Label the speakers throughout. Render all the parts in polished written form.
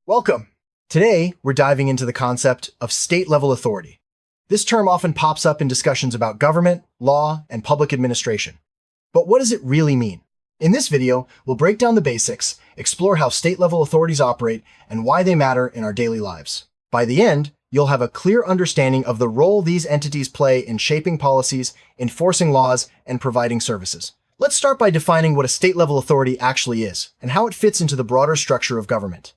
Speaker 1: Welcome! Today, we're diving into the concept of state-level authority. This term often pops up in discussions about government, law, and public administration. But what does it really mean? In this video, we'll break down the basics, explore how state-level authorities operate, and why they matter in our daily lives. By the end, you'll have a clear understanding of the role these entities play in shaping policies, enforcing laws, and providing services. Let's start by defining what a state-level authority actually is, and how it fits into the broader structure of government.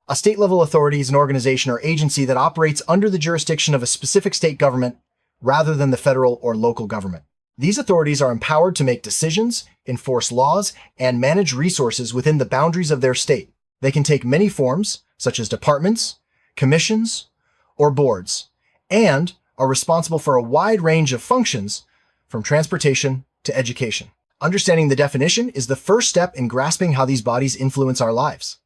Speaker 1: A state-level authority is an organization or agency that operates under the jurisdiction of a specific state government rather than the federal or local government. These authorities are empowered to make decisions, enforce laws, and manage resources within the boundaries of their state. They can take many forms, such as departments, commissions, or boards, and are responsible for a wide range of functions, from transportation to education. Understanding the definition is the first step in grasping how these bodies influence our lives.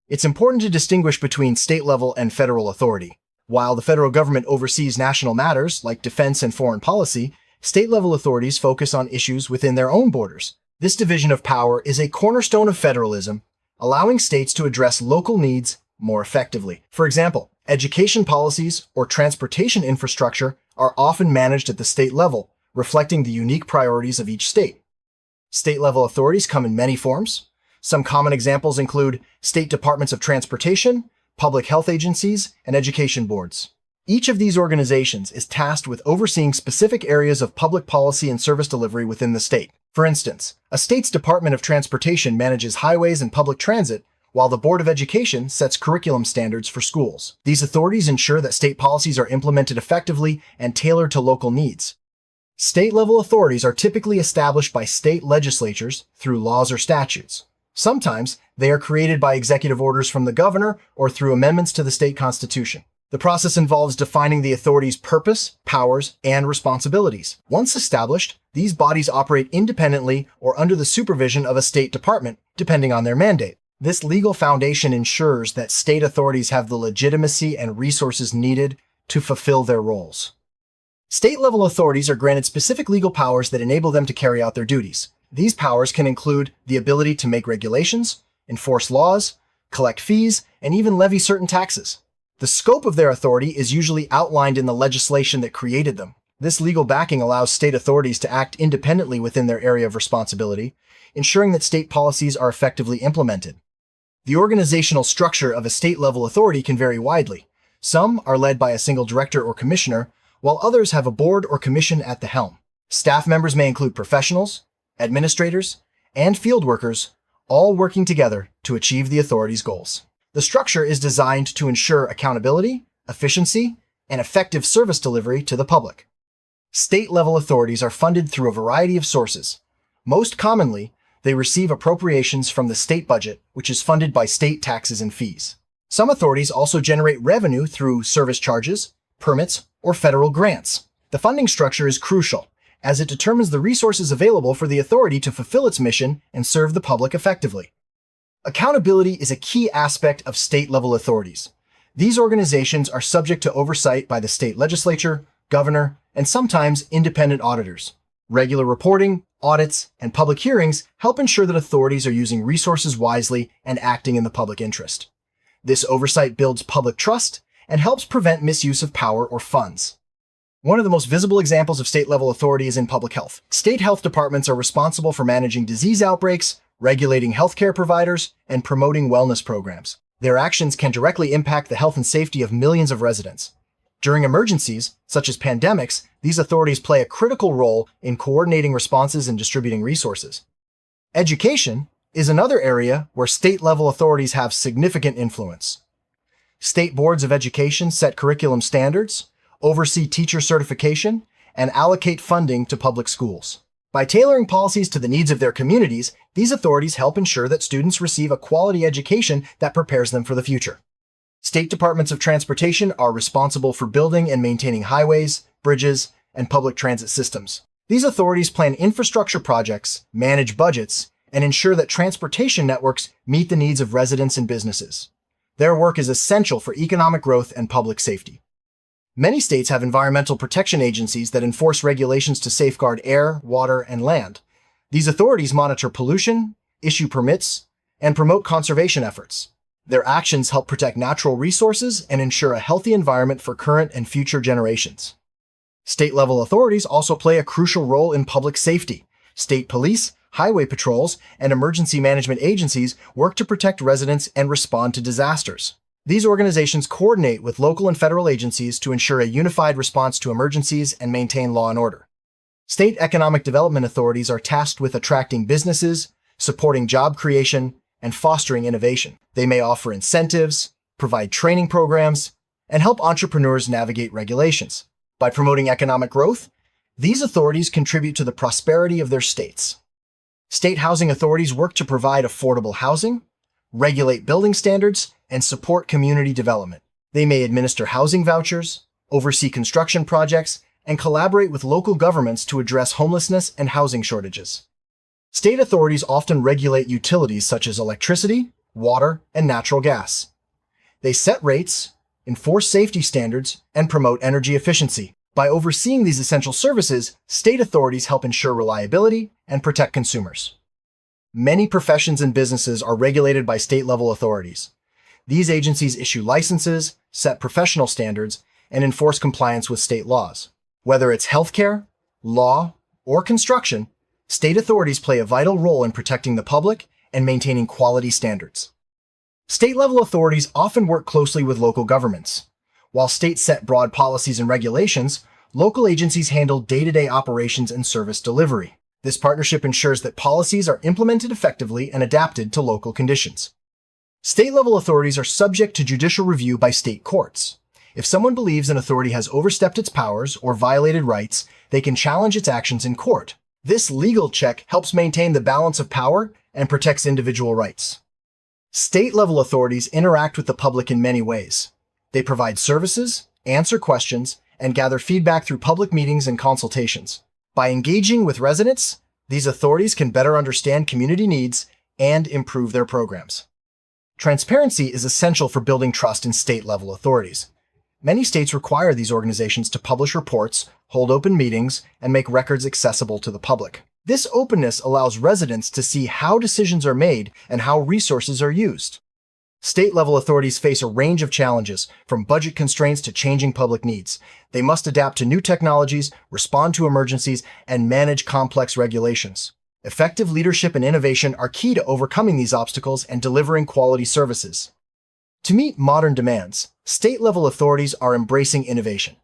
Speaker 1: It's important to distinguish between state-level and federal authority. While the federal government oversees national matters like defense and foreign policy, state-level authorities focus on issues within their own borders. This division of power is a cornerstone of federalism, allowing states to address local needs more effectively. For example, education policies or transportation infrastructure are often managed at the state level, reflecting the unique priorities of each state. State-level authorities come in many forms. Some common examples include state departments of transportation, public health agencies, and education boards. Each of these organizations is tasked with overseeing specific areas of public policy and service delivery within the state. For instance, a state's Department of Transportation manages highways and public transit, while the Board of Education sets curriculum standards for schools. These authorities ensure that state policies are implemented effectively and tailored to local needs. State-level authorities are typically established by state legislatures through laws or statutes. Sometimes, they are created by executive orders from the governor or through amendments to the state constitution. The process involves defining the authority's purpose, powers, and responsibilities. Once established, these bodies operate independently or under the supervision of a state department, depending on their mandate. This legal foundation ensures that state authorities have the legitimacy and resources needed to fulfill their roles. State-level authorities are granted specific legal powers that enable them to carry out their duties. These powers can include the ability to make regulations, enforce laws, collect fees, and even levy certain taxes. The scope of their authority is usually outlined in the legislation that created them. This legal backing allows state authorities to act independently within their area of responsibility, ensuring that state policies are effectively implemented. The organizational structure of a state-level authority can vary widely. Some are led by a single director or commissioner, while others have a board or commission at the helm. Staff members may include professionals, administrators, and field workers, all working together to achieve the authority's goals. The structure is designed to ensure accountability, efficiency, and effective service delivery to the public. State-level authorities are funded through a variety of sources. Most commonly, they receive appropriations from the state budget, which is funded by state taxes and fees. Some authorities also generate revenue through service charges, permits, or federal grants. The funding structure is crucial, as it determines the resources available for the authority to fulfill its mission and serve the public effectively. Accountability is a key aspect of state-level authorities. These organizations are subject to oversight by the state legislature, governor, and sometimes independent auditors. Regular reporting, audits, and public hearings help ensure that authorities are using resources wisely and acting in the public interest. This oversight builds public trust and helps prevent misuse of power or funds. One of the most visible examples of state-level authority is in public health. State health departments are responsible for managing disease outbreaks, regulating healthcare providers, and promoting wellness programs. Their actions can directly impact the health and safety of millions of residents. During emergencies, such as pandemics, these authorities play a critical role in coordinating responses and distributing resources. Education is another area where state-level authorities have significant influence. State boards of education set curriculum standards, oversee teacher certification, and allocate funding to public schools. By tailoring policies to the needs of their communities, these authorities help ensure that students receive a quality education that prepares them for the future. State departments of transportation are responsible for building and maintaining highways, bridges, and public transit systems. These authorities plan infrastructure projects, manage budgets, and ensure that transportation networks meet the needs of residents and businesses. Their work is essential for economic growth and public safety. Many states have environmental protection agencies that enforce regulations to safeguard air, water, and land. These authorities monitor pollution, issue permits, and promote conservation efforts. Their actions help protect natural resources and ensure a healthy environment for current and future generations. State-level authorities also play a crucial role in public safety. State police, highway patrols, and emergency management agencies work to protect residents and respond to disasters. These organizations coordinate with local and federal agencies to ensure a unified response to emergencies and maintain law and order. State economic development authorities are tasked with attracting businesses, supporting job creation, and fostering innovation. They may offer incentives, provide training programs, and help entrepreneurs navigate regulations. By promoting economic growth, these authorities contribute to the prosperity of their states. State housing authorities work to provide affordable housing, regulate building standards, and support community development. They may administer housing vouchers, oversee construction projects, and collaborate with local governments to address homelessness and housing shortages. State authorities often regulate utilities such as electricity, water, and natural gas. They set rates, enforce safety standards, and promote energy efficiency. By overseeing these essential services, state authorities help ensure reliability and protect consumers. Many professions and businesses are regulated by state-level authorities. These agencies issue licenses, set professional standards, and enforce compliance with state laws. Whether it's healthcare, law, or construction, state authorities play a vital role in protecting the public and maintaining quality standards. State-level authorities often work closely with local governments. While states set broad policies and regulations, local agencies handle day-to-day operations and service delivery. This partnership ensures that policies are implemented effectively and adapted to local conditions. State-level authorities are subject to judicial review by state courts. If someone believes an authority has overstepped its powers or violated rights, they can challenge its actions in court. This legal check helps maintain the balance of power and protects individual rights. State-level authorities interact with the public in many ways. They provide services, answer questions, and gather feedback through public meetings and consultations. By engaging with residents, these authorities can better understand community needs and improve their programs. Transparency is essential for building trust in state-level authorities. Many states require these organizations to publish reports, hold open meetings, and make records accessible to the public. This openness allows residents to see how decisions are made and how resources are used. State-level authorities face a range of challenges, from budget constraints to changing public needs. They must adapt to new technologies, respond to emergencies, and manage complex regulations. Effective leadership and innovation are key to overcoming these obstacles and delivering quality services. To meet modern demands, state-level authorities are embracing innovation.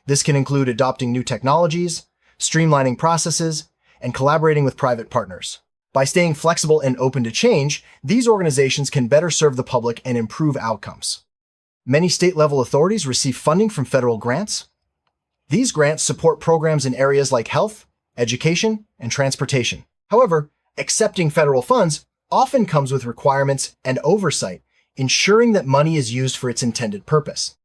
Speaker 1: This can include adopting new technologies, streamlining processes, and collaborating with private partners. By staying flexible and open to change, these organizations can better serve the public and improve outcomes. Many state-level authorities receive funding from federal grants. These grants support programs in areas like health, education, and transportation. However, accepting federal funds often comes with requirements and oversight, ensuring that money is used for its intended purpose.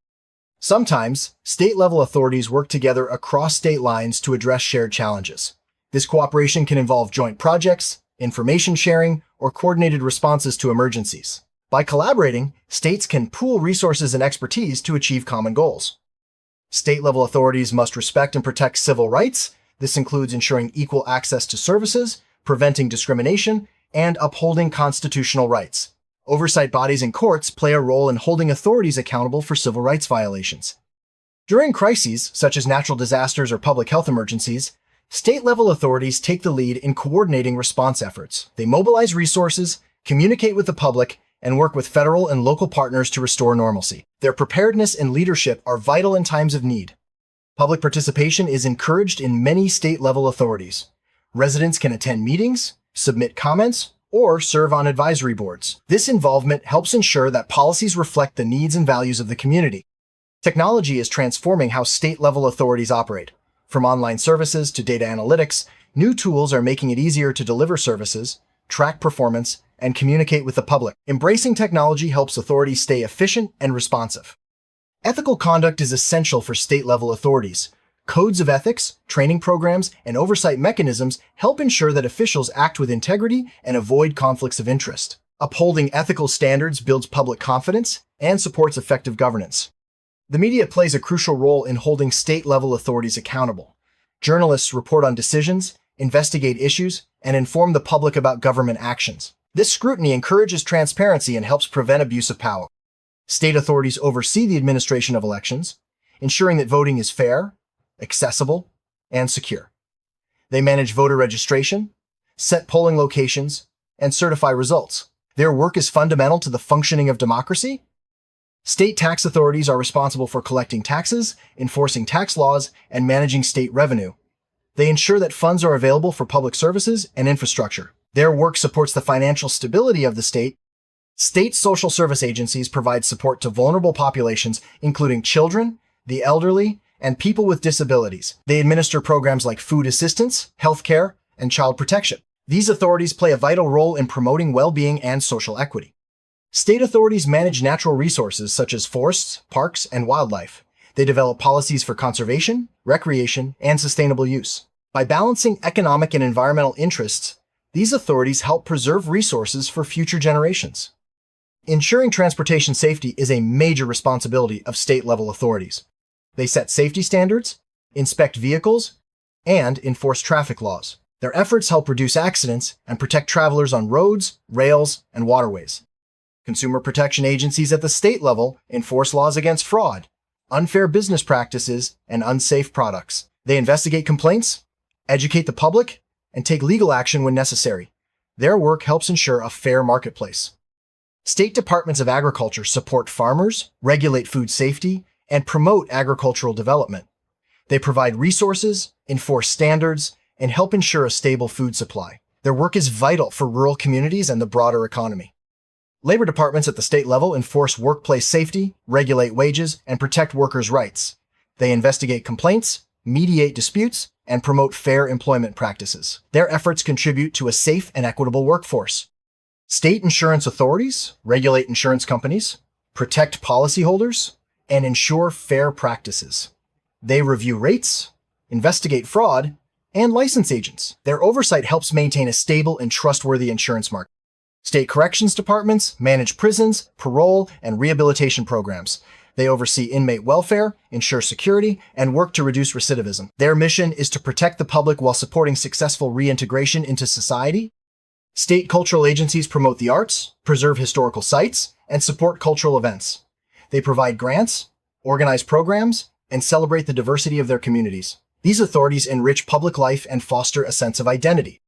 Speaker 1: Sometimes, state-level authorities work together across state lines to address shared challenges. This cooperation can involve joint projects, information sharing, or coordinated responses to emergencies. By collaborating, states can pool resources and expertise to achieve common goals. State-level authorities must respect and protect civil rights. This includes ensuring equal access to services, preventing discrimination, and upholding constitutional rights. Oversight bodies and courts play a role in holding authorities accountable for civil rights violations. During crises, such as natural disasters or public health emergencies, state-level authorities take the lead in coordinating response efforts. They mobilize resources, communicate with the public, and work with federal and local partners to restore normalcy. Their preparedness and leadership are vital in times of need. Public participation is encouraged in many state-level authorities. Residents can attend meetings, submit comments, or serve on advisory boards. This involvement helps ensure that policies reflect the needs and values of the community. Technology is transforming how state-level authorities operate. From online services to data analytics, new tools are making it easier to deliver services, track performance, and communicate with the public. Embracing technology helps authorities stay efficient and responsive. Ethical conduct is essential for state-level authorities. Codes of ethics, training programs, and oversight mechanisms help ensure that officials act with integrity and avoid conflicts of interest. Upholding ethical standards builds public confidence and supports effective governance. The media plays a crucial role in holding state-level authorities accountable. Journalists report on decisions, investigate issues, and inform the public about government actions. This scrutiny encourages transparency and helps prevent abuse of power. State authorities oversee the administration of elections, ensuring that voting is fair, accessible, and secure. They manage voter registration, set polling locations, and certify results. Their work is fundamental to the functioning of democracy. State tax authorities are responsible for collecting taxes, enforcing tax laws, and managing state revenue. They ensure that funds are available for public services and infrastructure. Their work supports the financial stability of the state. State social service agencies provide support to vulnerable populations, including children, the elderly, and people with disabilities. They administer programs like food assistance, healthcare, and child protection. These authorities play a vital role in promoting well-being and social equity. State authorities manage natural resources such as forests, parks, and wildlife. They develop policies for conservation, recreation, and sustainable use. By balancing economic and environmental interests, these authorities help preserve resources for future generations. Ensuring transportation safety is a major responsibility of state-level authorities. They set safety standards, inspect vehicles, and enforce traffic laws. Their efforts help reduce accidents and protect travelers on roads, rails, and waterways. Consumer protection agencies at the state level enforce laws against fraud, unfair business practices, and unsafe products. They investigate complaints, educate the public, and take legal action when necessary. Their work helps ensure a fair marketplace. State departments of agriculture support farmers, regulate food safety, and promote agricultural development. They provide resources, enforce standards, and help ensure a stable food supply. Their work is vital for rural communities and the broader economy. Labor departments at the state level enforce workplace safety, regulate wages, and protect workers' rights. They investigate complaints, mediate disputes, and promote fair employment practices. Their efforts contribute to a safe and equitable workforce. State insurance authorities regulate insurance companies, protect policyholders, and ensure fair practices. They review rates, investigate fraud, and license agents. Their oversight helps maintain a stable and trustworthy insurance market. State corrections departments manage prisons, parole, and rehabilitation programs. They oversee inmate welfare, ensure security, and work to reduce recidivism. Their mission is to protect the public while supporting successful reintegration into society. State cultural agencies promote the arts, preserve historical sites, and support cultural events. They provide grants, organize programs, and celebrate the diversity of their communities. These authorities enrich public life and foster a sense of identity.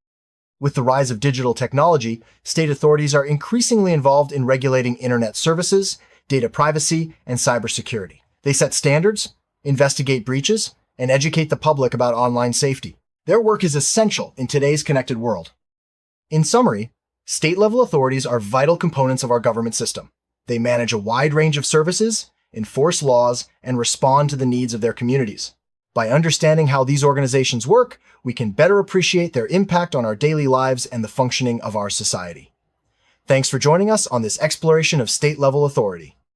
Speaker 1: With the rise of digital technology, state authorities are increasingly involved in regulating internet services, data privacy, and cybersecurity. They set standards, investigate breaches, and educate the public about online safety. Their work is essential in today's connected world. In summary, state-level authorities are vital components of our government system. They manage a wide range of services, enforce laws, and respond to the needs of their communities. By understanding how these organizations work, we can better appreciate their impact on our daily lives and the functioning of our society. Thanks for joining us on this exploration of state-level authority.